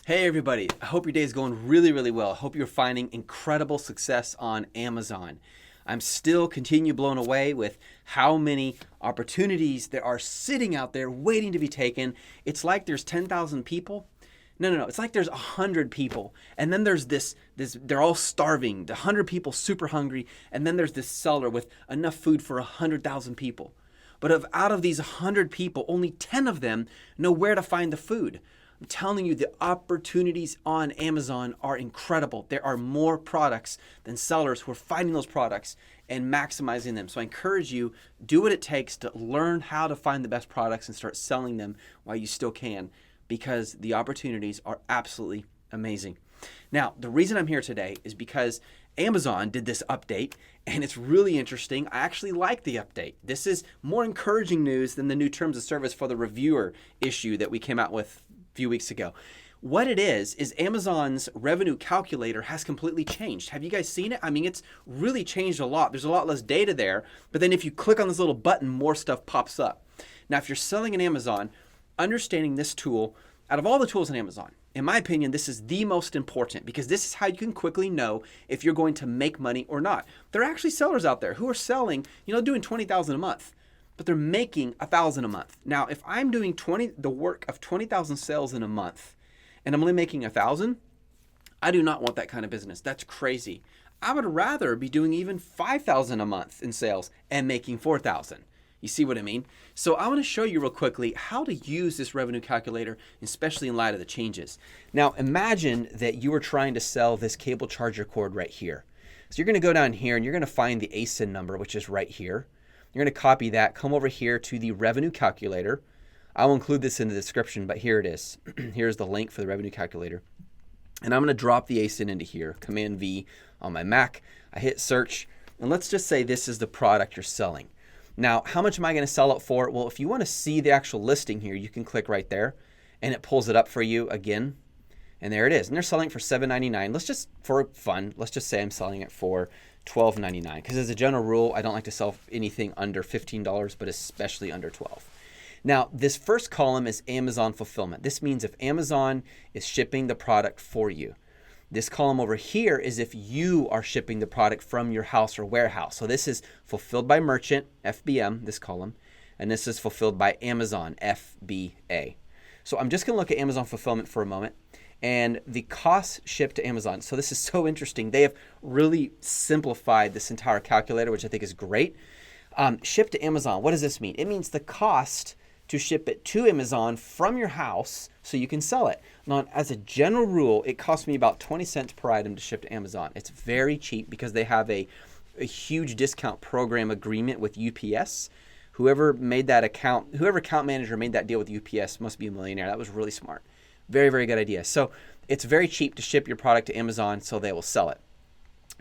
Hey everybody, I hope your day is going really well. I hope you're finding incredible success on Amazon. I'm still continue blown away with how many opportunities there are sitting out there waiting to be taken. It's like there's 10,000 people. No. It's like there's 100 people. And then there's this they're all starving. The 100 people super hungry, and then there's this seller with enough food for 100,000 people. But out of these 100 people, only 10 of them know where to find the food. I'm telling you, the opportunities on Amazon are incredible. There are more products than sellers who are finding those products and maximizing them. So I encourage you, do what it takes to learn how to find the best products and start selling them while you still can, because the opportunities are absolutely amazing. Now, the reason I'm here today is because Amazon did this update, and it's really interesting. I actually like the update. This is more encouraging news than the new terms of service for the reviewer issue that we came out with few weeks ago. What it is Amazon's revenue calculator has completely changed. Have you guys seen it? I mean, it's really changed a lot. There's a lot less data there, but then if you click on this little button, more stuff pops up. Now, if you're selling in Amazon, understanding this tool, out of all the tools in Amazon, in my opinion, this is the most important, because this is how you can quickly know if you're going to make money or not. There are actually sellers out there who are selling, doing $20,000 a month, but they're making $1,000 a month. Now, if I'm doing the work of 20,000 sales in a month, and I'm only making $1,000, I do not want that kind of business. That's crazy. I would rather be doing even $5,000 a month in sales and making $4,000. You see what I mean? So I want to show you real quickly how to use this revenue calculator, especially in light of the changes. Now, imagine that you were trying to sell this cable charger cord right here. So you're going to go down here and you're going to find the ASIN number, which is right here. You're going to copy that, come over here to the revenue calculator. I will include this in the description, but here it is. Here's the link for the revenue calculator. And I'm going to drop the ASIN into here, Command V on my Mac. I hit search, and let's just say this is the product you're selling. Now, how much am I going to sell it for? Well, if you want to see the actual listing here, you can click right there, and it pulls it up for you again. And there it is. And they're selling it for $7.99. Let's just, for fun, let's just say I'm selling it for $12.99, because as a general rule, I don't like to sell anything under $15, but especially under $12. Now, this first column is Amazon fulfillment. This means if Amazon is shipping the product for you. This column over here is if you are shipping the product from your house or warehouse. So this is fulfilled by merchant, FBM, this column, and this is fulfilled by Amazon, FBA. So I'm just going to look at Amazon fulfillment for a moment. And the cost shipped to Amazon. So this is so interesting. They have really simplified this entire calculator, which I think is great. Shipped to Amazon, what does this mean? It means the cost to ship it to Amazon from your house so you can sell it. Now, as a general rule, it costs me about 20 cents per item to ship to Amazon. It's very cheap because they have a huge discount program agreement with UPS. Whoever account manager made that deal with UPS must be a millionaire. That was really smart. Very good idea. So it's very cheap to ship your product to Amazon, so they will sell it.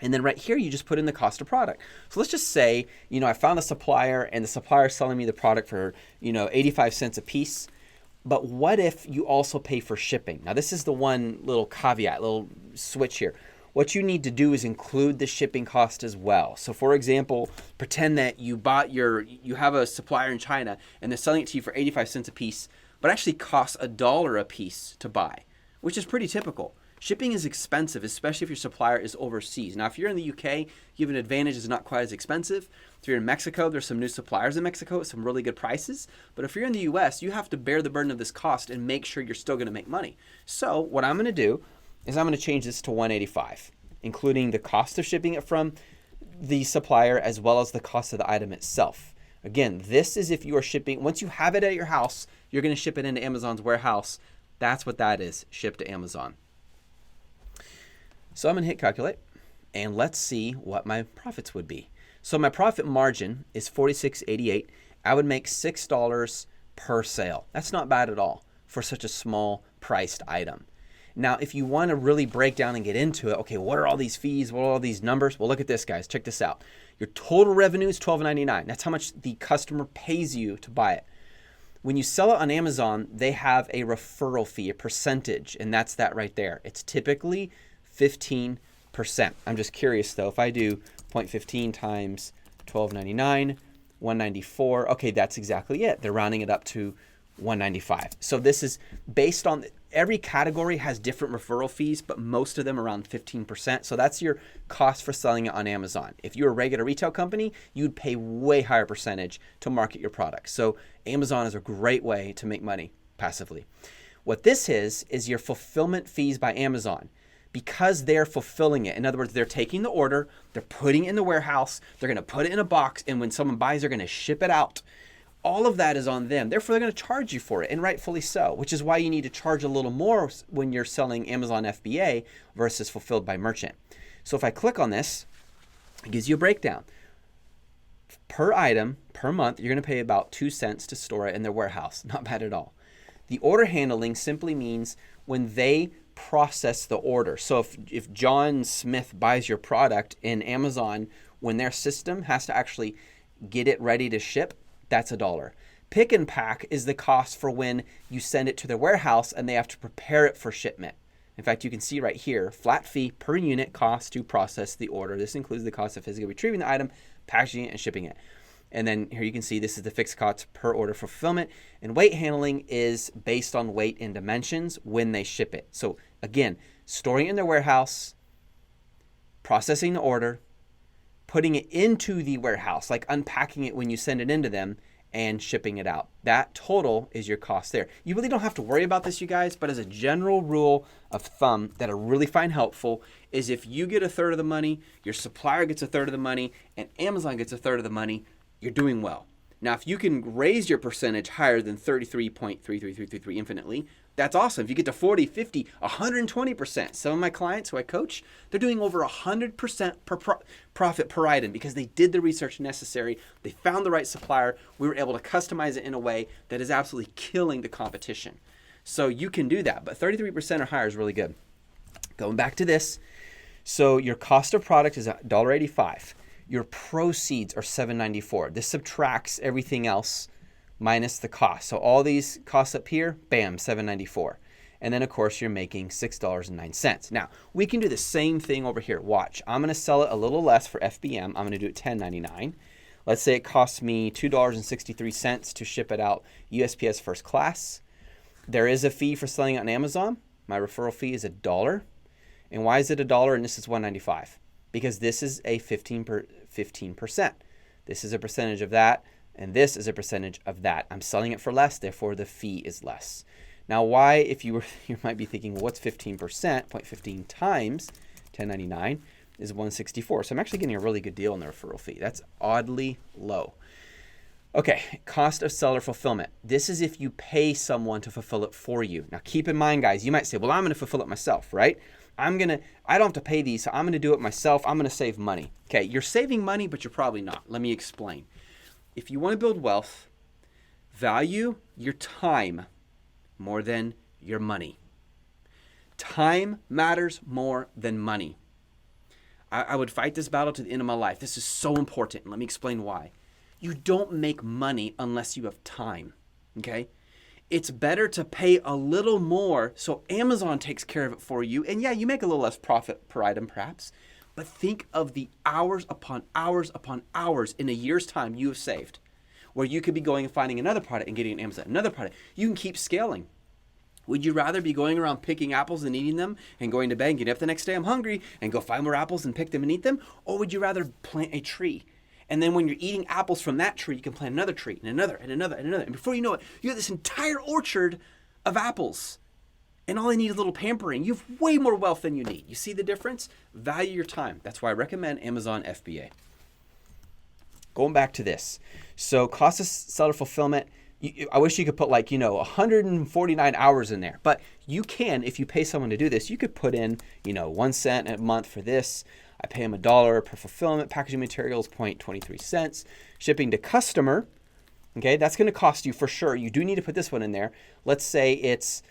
And then right here, you just put in the cost of product. So let's just say, I found a supplier, and the supplier is selling me the product for, 85 cents a piece. But what if you also pay for shipping? Now, this is the one little caveat, little switch here. What you need to do is include the shipping cost as well. So for example, pretend that you have a supplier in China, and they're selling it to you for 85 cents a piece, but actually costs $1 a piece to buy, which is pretty typical. Shipping is expensive, especially if your supplier is overseas. Now, if you're in the UK, you have an advantage, it's not quite as expensive. If you're in Mexico, there's some new suppliers in Mexico at some really good prices. But if you're in the US, you have to bear the burden of this cost and make sure you're still going to make money. So what I'm going to do is I'm going to change this to $185, including the cost of shipping it from the supplier as well as the cost of the item itself. Again, this is if you are shipping, once you have it at your house, you're going to ship it into Amazon's warehouse. That's what that is, shipped to Amazon. So I'm going to hit calculate, and let's see what my profits would be. So my profit margin is $46.88. I would make $6 per sale. That's not bad at all for such a small priced item. Now, if you want to really break down and get into it, okay, what are all these fees? What are all these numbers? Well, look at this, guys. Check this out. Your total revenue is $12.99. That's how much the customer pays you to buy it. When you sell it on Amazon, they have a referral fee, a percentage, and that's that right there. It's typically 15%. I'm just curious, though. If I do 0.15 times $12.99, $194, okay, that's exactly it. They're rounding it up to $195. So this is based on, every category has different referral fees, but most of them around 15%. So that's your cost for selling it on Amazon. If you're a regular retail company, you'd pay way higher percentage to market your product. So Amazon is a great way to make money passively. What this is your fulfillment fees by Amazon. Because they're fulfilling it. In other words, they're taking the order, they're putting it in the warehouse, they're going to put it in a box, and when someone buys, they're going to ship it out. All of that is on them. Therefore, they're going to charge you for it, and rightfully so, which is why you need to charge a little more when you're selling Amazon FBA versus fulfilled by merchant. So if I click on this, it gives you a breakdown. Per item, per month, you're going to pay about 2 cents to store it in their warehouse. Not bad at all. The order handling simply means when they process the order. So if John Smith buys your product in Amazon, when their system has to actually get it ready to ship, that's $1. Pick and pack is the cost for when you send it to their warehouse and they have to prepare it for shipment. In fact, you can see right here, flat fee per unit cost to process the order. This includes the cost of physically retrieving the item, packaging it, and shipping it. And then here you can see this is the fixed cost per order for fulfillment. And weight handling is based on weight and dimensions when they ship it. So again, storing it in their warehouse, processing the order, putting it into the warehouse, like unpacking it when you send it into them, and shipping it out. That total is your cost there. You really don't have to worry about this, you guys, but as a general rule of thumb that I really find helpful is if you get 1/3 of the money, your supplier gets 1/3 of the money, and Amazon gets 1/3 of the money, you're doing well. Now, if you can raise your percentage higher than 33.33333 infinitely, that's awesome. If you get to 40, 50, 120%. Some of my clients who I coach, they're doing over 100% profit per item because they did the research necessary. They found the right supplier. We were able to customize it in a way that is absolutely killing the competition. So you can do that, but 33% or higher is really good. Going back to this, so your cost of product is $1.85. Your proceeds are $7.94. This subtracts everything else minus the cost. So all these costs up here, bam, $7.94. And then of course you're making $6.09. Now we can do the same thing over here. Watch, I'm gonna sell it a little less for FBM. I'm gonna do it $10.99. Let's say it costs me $2.63 to ship it out USPS first class. There is a fee for selling it on Amazon. My referral fee is $1. And why is it $1 and this is $1.95? Because this is a 15%. This is a percentage of that, and this is a percentage of that. I'm selling it for less, therefore the fee is less. Now, why, if you might be thinking, well, what's 15%? 0.15 times $10.99 is $1.64. So I'm actually getting a really good deal on the referral fee. That's oddly low. Okay, cost of seller fulfillment. This is if you pay someone to fulfill it for you. Now, keep in mind, guys, you might say, well, I'm going to fulfill it myself, right? I don't have to pay these, so I'm going to do it myself. I'm going to save money. Okay, you're saving money, but you're probably not. Let me explain. If you want to build wealth, value your time more than your money. Time matters more than money. I would fight this battle to the end of my life. This is so important. Let me explain why. You don't make money unless you have time, okay? It's better to pay a little more so Amazon takes care of it for you. And yeah, you make a little less profit per item perhaps, but think of the hours upon hours upon hours in a year's time you have saved, where you could be going and finding another product and getting an Amazon, another product. You can keep scaling. Would you rather be going around picking apples and eating them and going to bed and getting up the next day, I'm hungry, and go find more apples and pick them and eat them? Or would you rather plant a tree? And then when you're eating apples from that tree, you can plant another tree and another and another and another. And before you know it, you have this entire orchard of apples. And all they need is a little pampering. You have way more wealth than you need. You see the difference? Value your time. That's why I recommend Amazon FBA. Going back to this. So cost of seller fulfillment, I wish you could put 149 hours in there. But you can, if you pay someone to do this, you could put in, 1 cent a month for this. I pay them $1 per fulfillment, packaging materials, 0.23 cents. Shipping to customer, okay, that's going to cost you for sure. You do need to put this one in there. Let's say it's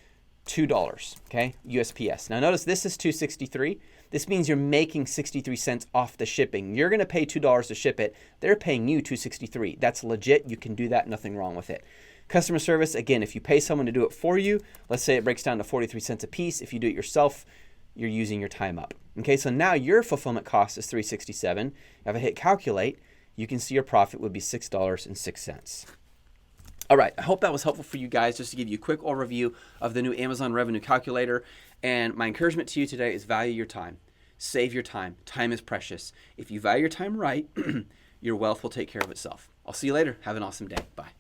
$2, okay, USPS. Now notice this is $2.63. This means you're making 63 cents off the shipping. You're going to pay $2 to ship it. They're paying you $2.63. That's legit. You can do that. Nothing wrong with it. Customer service, again, if you pay someone to do it for you, let's say it breaks down to 43 cents a piece. If you do it yourself, you're using your time up. Okay, so now your fulfillment cost is $3.67. If I hit calculate, you can see your profit would be $6.06. All right, I hope that was helpful for you guys, just to give you a quick overview of the new Amazon Revenue Calculator. And my encouragement to you today is value your time. Save your time. Time is precious. If you value your time right, your wealth will take care of itself. I'll see you later. Have an awesome day. Bye.